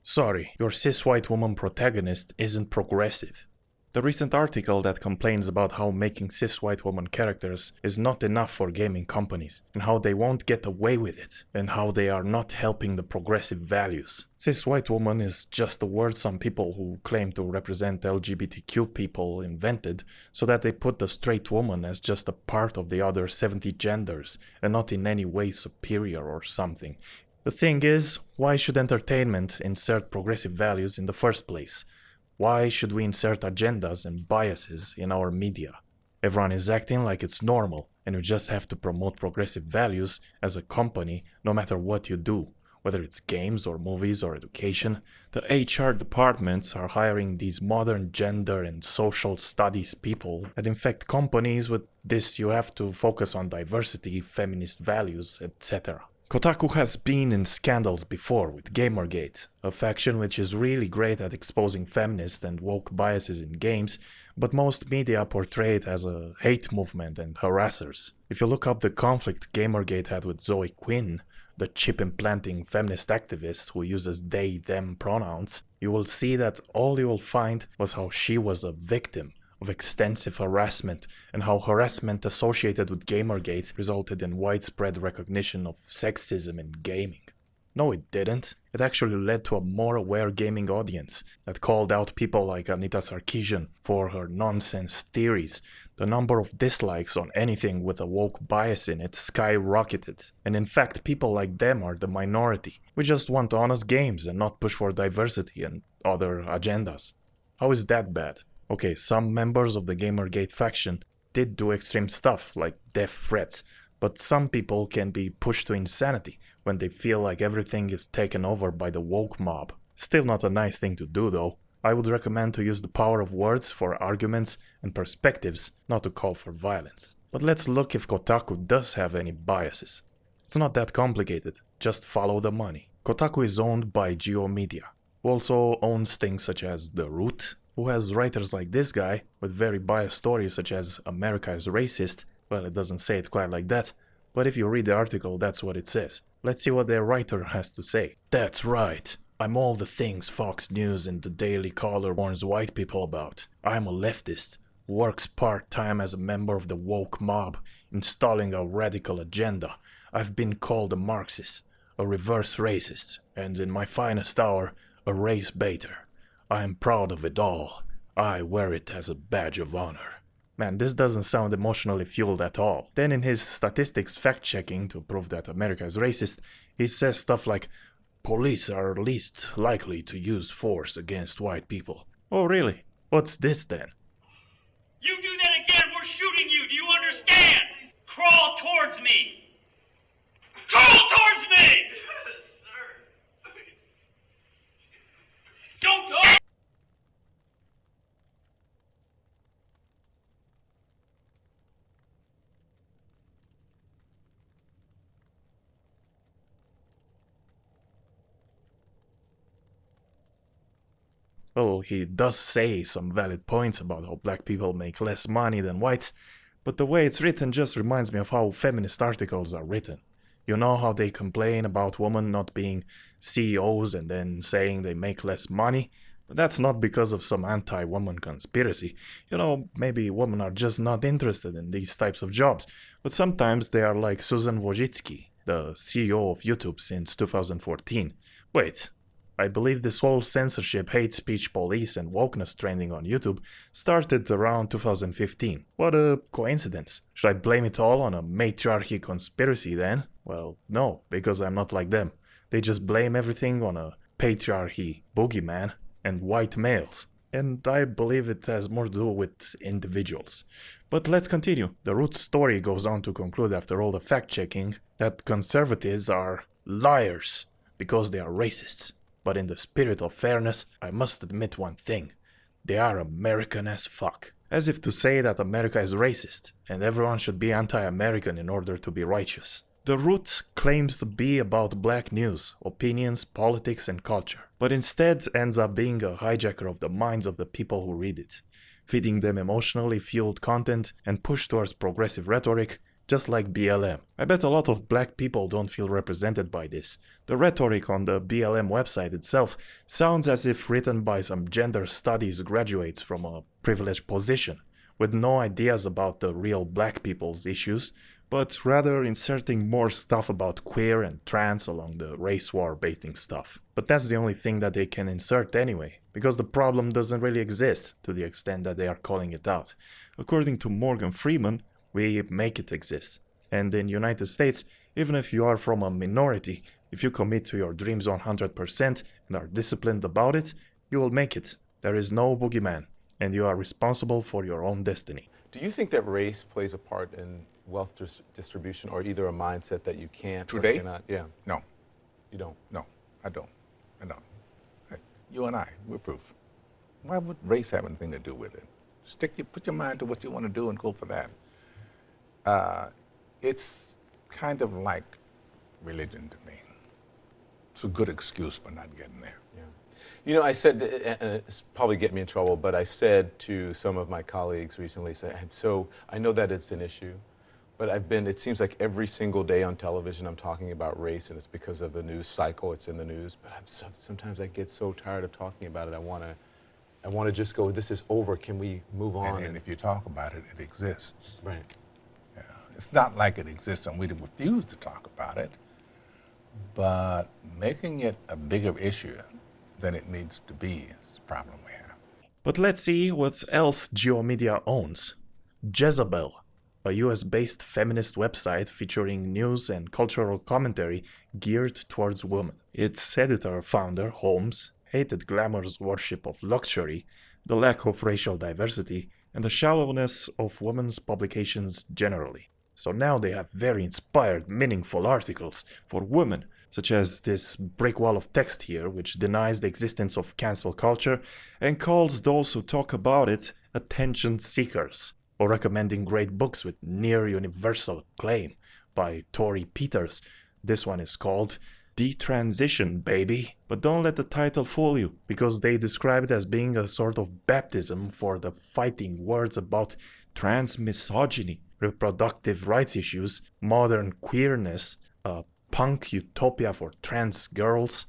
Sorry, your cis-white woman protagonist isn't progressive. The recent article that complains about how making cis-white woman characters is not enough for gaming companies, and how they won't get away with it, and how they are not helping the progressive values. Cis-white woman is just a word some people who claim to represent LGBTQ people invented, so that they put the straight woman as just a part of the other 70 genders, and not in any way superior or something. The thing is, why should entertainment insert progressive values in the first place? Why should we insert agendas and biases in our media? Everyone is acting like it's normal, and you just have to promote progressive values as a company no matter what you do. Whether it's games or movies or education, the HR departments are hiring these modern gender and social studies people that infect companies with this: you have to focus on diversity, feminist values, etc. Kotaku has been in scandals before with Gamergate, a faction which is really great at exposing feminist and woke biases in games, but most media portray it as a hate movement and harassers. If you look up the conflict Gamergate had with Zoe Quinn, the chip-implanting feminist activist who uses they-them pronouns, you will see that all you will find was how she was a victim of extensive harassment, and how harassment associated with Gamergate resulted in widespread recognition of sexism in gaming. No, it didn't. It actually led to a more aware gaming audience that called out people like Anita Sarkeesian for her nonsense theories. The number of dislikes on anything with a woke bias in it skyrocketed. And in fact, people like them are the minority. We just want honest games and not push for diversity and other agendas. How is that bad? Okay, some members of the Gamergate faction did do extreme stuff like death threats, but some people can be pushed to insanity when they feel like everything is taken over by the woke mob. Still not a nice thing to do though. I would recommend to use the power of words for arguments and perspectives, not to call for violence. But let's look if Kotaku does have any biases. It's not that complicated, just follow the money. Kotaku is owned by GeoMedia, who also owns things such as The Root, who has writers like this guy with very biased stories such as America is racist. Well, it doesn't say it quite like that, but if you read the article, that's what it says. Let's see what their writer has to say. That's right. I'm all the things Fox News and the Daily Caller warns white people about. I'm a leftist who works part-time as a member of the woke mob, installing a radical agenda. I've been called a Marxist, a reverse racist, and in my finest hour, a race baiter. I am proud of it all. I wear it as a badge of honor. Man, this doesn't sound emotionally fueled at all. Then in his statistics fact-checking to prove that America is racist, he says stuff like, police are least likely to use force against white people. Oh really? What's this then? You do that again, we're shooting you, do you understand? Crawl towards me! Crawl towards me! Don't talk! Well, he does say some valid points about how black people make less money than whites, but the way it's written just reminds me of how feminist articles are written. You know how they complain about women not being CEOs and then saying they make less money? But that's not because of some anti-woman conspiracy. You know, maybe women are just not interested in these types of jobs, but sometimes they are like Susan Wojcicki, the CEO of YouTube since 2014. Wait, I believe this whole censorship, hate speech police and wokeness trending on YouTube started around 2015. What a coincidence. Should I blame it all on a matriarchy conspiracy then? Well, no, because I'm not like them. They just blame everything on a patriarchy boogeyman and white males. And I believe it has more to do with individuals. But let's continue. The Root story goes on to conclude after all the fact-checking that conservatives are liars because they are racists. But in the spirit of fairness, I must admit one thing. They are American as fuck. As if to say that America is racist, and everyone should be anti-American in order to be righteous. The Root claims to be about black news, opinions, politics and culture, but instead ends up being a hijacker of the minds of the people who read it, feeding them emotionally fueled content and push towards progressive rhetoric just like BLM. I bet a lot of black people don't feel represented by this. The rhetoric on the BLM website itself sounds as if written by some gender studies graduates from a privileged position, with no ideas about the real black people's issues, but rather inserting more stuff about queer and trans along the race war baiting stuff. But that's the only thing that they can insert anyway, because the problem doesn't really exist to the extent that they are calling it out. According to Morgan Freeman, we make it exist. And in the United States, even if you are from a minority, if you commit to your dreams 100% and are disciplined about it, you will make it. There is no boogeyman, and you are responsible for your own destiny. Do you think that race plays a part in wealth distribution, or either a mindset that you can't Today? or cannot? Yeah. No, You don't? no, I don't. Hey, you and I, we're proof. Why would race have anything to do with it? Put your mind to what you want to do and go for that. It's kind of like religion to me. It's a good excuse for not getting there. Yeah. You know, I said, and it's probably get me in trouble, but I said to some of my colleagues recently, so I know that it's an issue, but it seems like every single day on television I'm talking about race, and it's because of the news cycle, it's in the news, but sometimes I get so tired of talking about it, I want to just go, this is over, can we move on? And if you talk about it, it exists. Right. Yeah. It's not like it exists and we refuse to talk about it, but making it a bigger issue than it needs to be is the problem we have. But let's see what else GeoMedia owns. Jezebel, a US-based feminist website featuring news and cultural commentary geared towards women. Its editor-founder, Holmes, hated glamour's worship of luxury, the lack of racial diversity, and the shallowness of women's publications generally. So now they have very inspired, meaningful articles for women, such as this brick wall of text here, which denies the existence of cancel culture and calls those who talk about it attention seekers, or recommending great books with near universal acclaim by Tori Peters. This one is called Detransition, Baby. But don't let the title fool you, because they describe it as being a sort of baptism for the fighting words about trans misogyny, reproductive rights issues, modern queerness, a punk utopia for trans girls.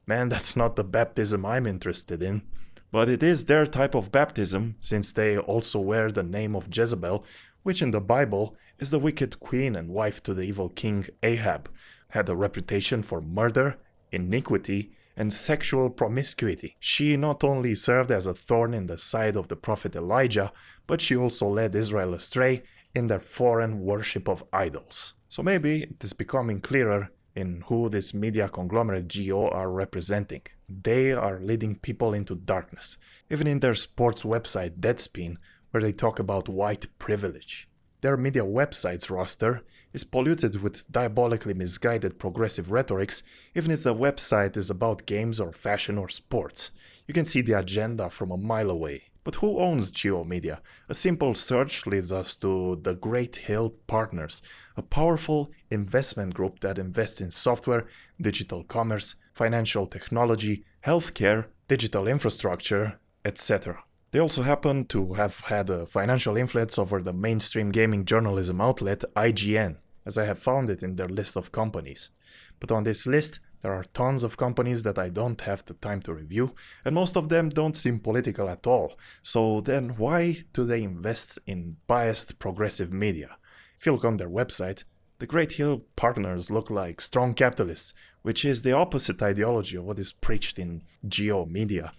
Man, that's not the baptism I'm interested in. But it is their type of baptism, since they also wear the name of Jezebel, which in the Bible is the wicked queen and wife to the evil king Ahab, had a reputation for murder, iniquity, and sexual promiscuity. She not only served as a thorn in the side of the prophet Elijah, but she also led Israel astray in their foreign worship of idols. So maybe it is becoming clearer in who this media conglomerate Geo are representing. They are leading people into darkness, even in their sports website Deadspin, where they talk about white privilege. Their media website's roster is polluted with diabolically misguided progressive rhetorics, even if the website is about games or fashion or sports. You can see the agenda from a mile away. But who owns GeoMedia? A simple search leads us to the Great Hill Partners, a powerful investment group that invests in software, digital commerce, financial technology, healthcare, digital infrastructure, etc. They also happen to have had a financial influence over the mainstream gaming journalism outlet IGN, as I have found it in their list of companies. But on this list, there are tons of companies that I don't have the time to review, and most of them don't seem political at all. So then why do they invest in biased progressive media? If you look on their website, the Great Hill Partners look like strong capitalists, which is the opposite ideology of what is preached in GeoMedia.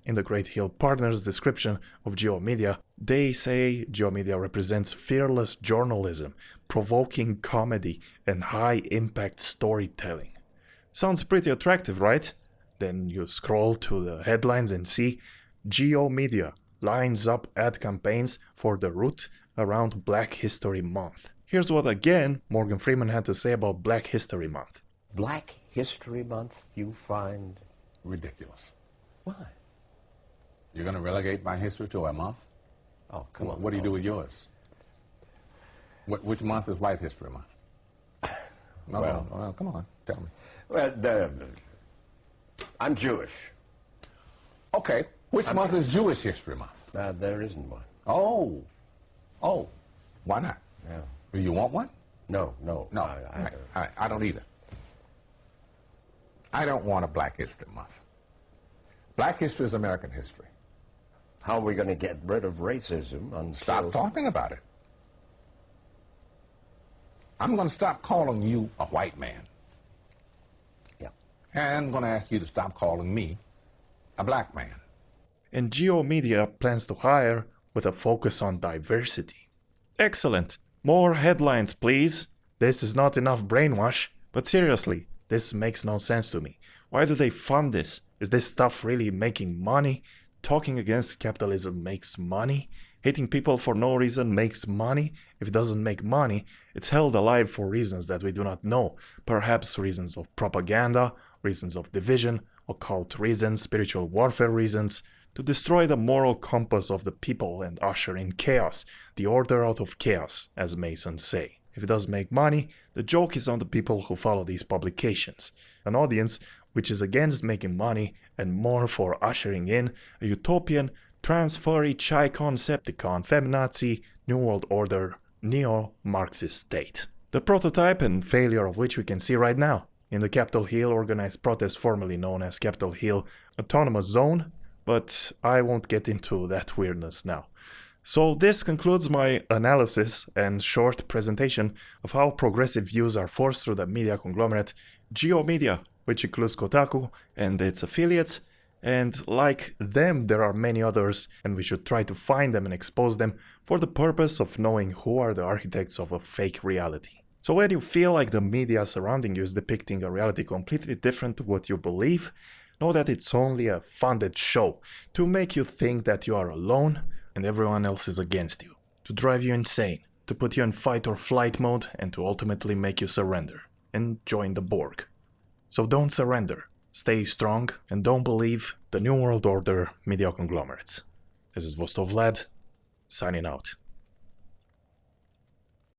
In the Great Hill Partners description of GeoMedia, they say GeoMedia represents fearless journalism, provoking comedy, and high-impact storytelling. Sounds pretty attractive, right? Then you scroll to the headlines and see GeoMedia lines up ad campaigns for the Root around Black History Month. Here's what again Morgan Freeman had to say about Black History Month. Black History Month you find Ridiculous. why? You're going to relegate my history to a month? Oh, come on. What do you do with yours? Which month is White History Month? Well, come on, tell me. Well, I'm Jewish. Okay, which month is Jewish History Month? There isn't one. Oh, why not? Yeah. Do you want one? No. No. I don't either. I don't want a Black History Month. Black history is American history. How are we going to get rid of racism until... Stop talking about it. I'm going to stop calling you a white man. Yeah. And I'm going to ask you to stop calling me a black man. And GeoMedia plans to hire with a focus on diversity. Excellent. More headlines, please. This is not enough brainwash, but seriously, this makes no sense to me. Why do they fund this? Is this stuff really making money? Talking against capitalism makes money? Hating people for no reason makes money? If it doesn't make money, it's held alive for reasons that we do not know. Perhaps reasons of propaganda, reasons of division, occult reasons, spiritual warfare reasons, to destroy the moral compass of the people and usher in chaos, the order out of chaos, as Masons say. If it does make money, the joke is on the people who follow these publications. An audience which is against making money and more for ushering in a utopian, trans-furry, chi-concepticon, feminazi, New World Order, neo-Marxist state. The prototype and failure of which we can see right now in the Capitol Hill organized protest formerly known as Capitol Hill Autonomous Zone, but I won't get into that weirdness now. So this concludes my analysis and short presentation of how progressive views are forced through the media conglomerate GeoMedia, which includes Kotaku and its affiliates, and like them there are many others, and we should try to find them and expose them for the purpose of knowing who are the architects of a fake reality. So when you feel like the media surrounding you is depicting a reality completely different to what you believe, know that it's only a funded show to make you think that you are alone and everyone else is against you, to drive you insane, to put you in fight or flight mode, and to ultimately make you surrender and join the Borg. So don't surrender, stay strong, and don't believe the New World Order media conglomerates. This is Vostov Vlad, signing out.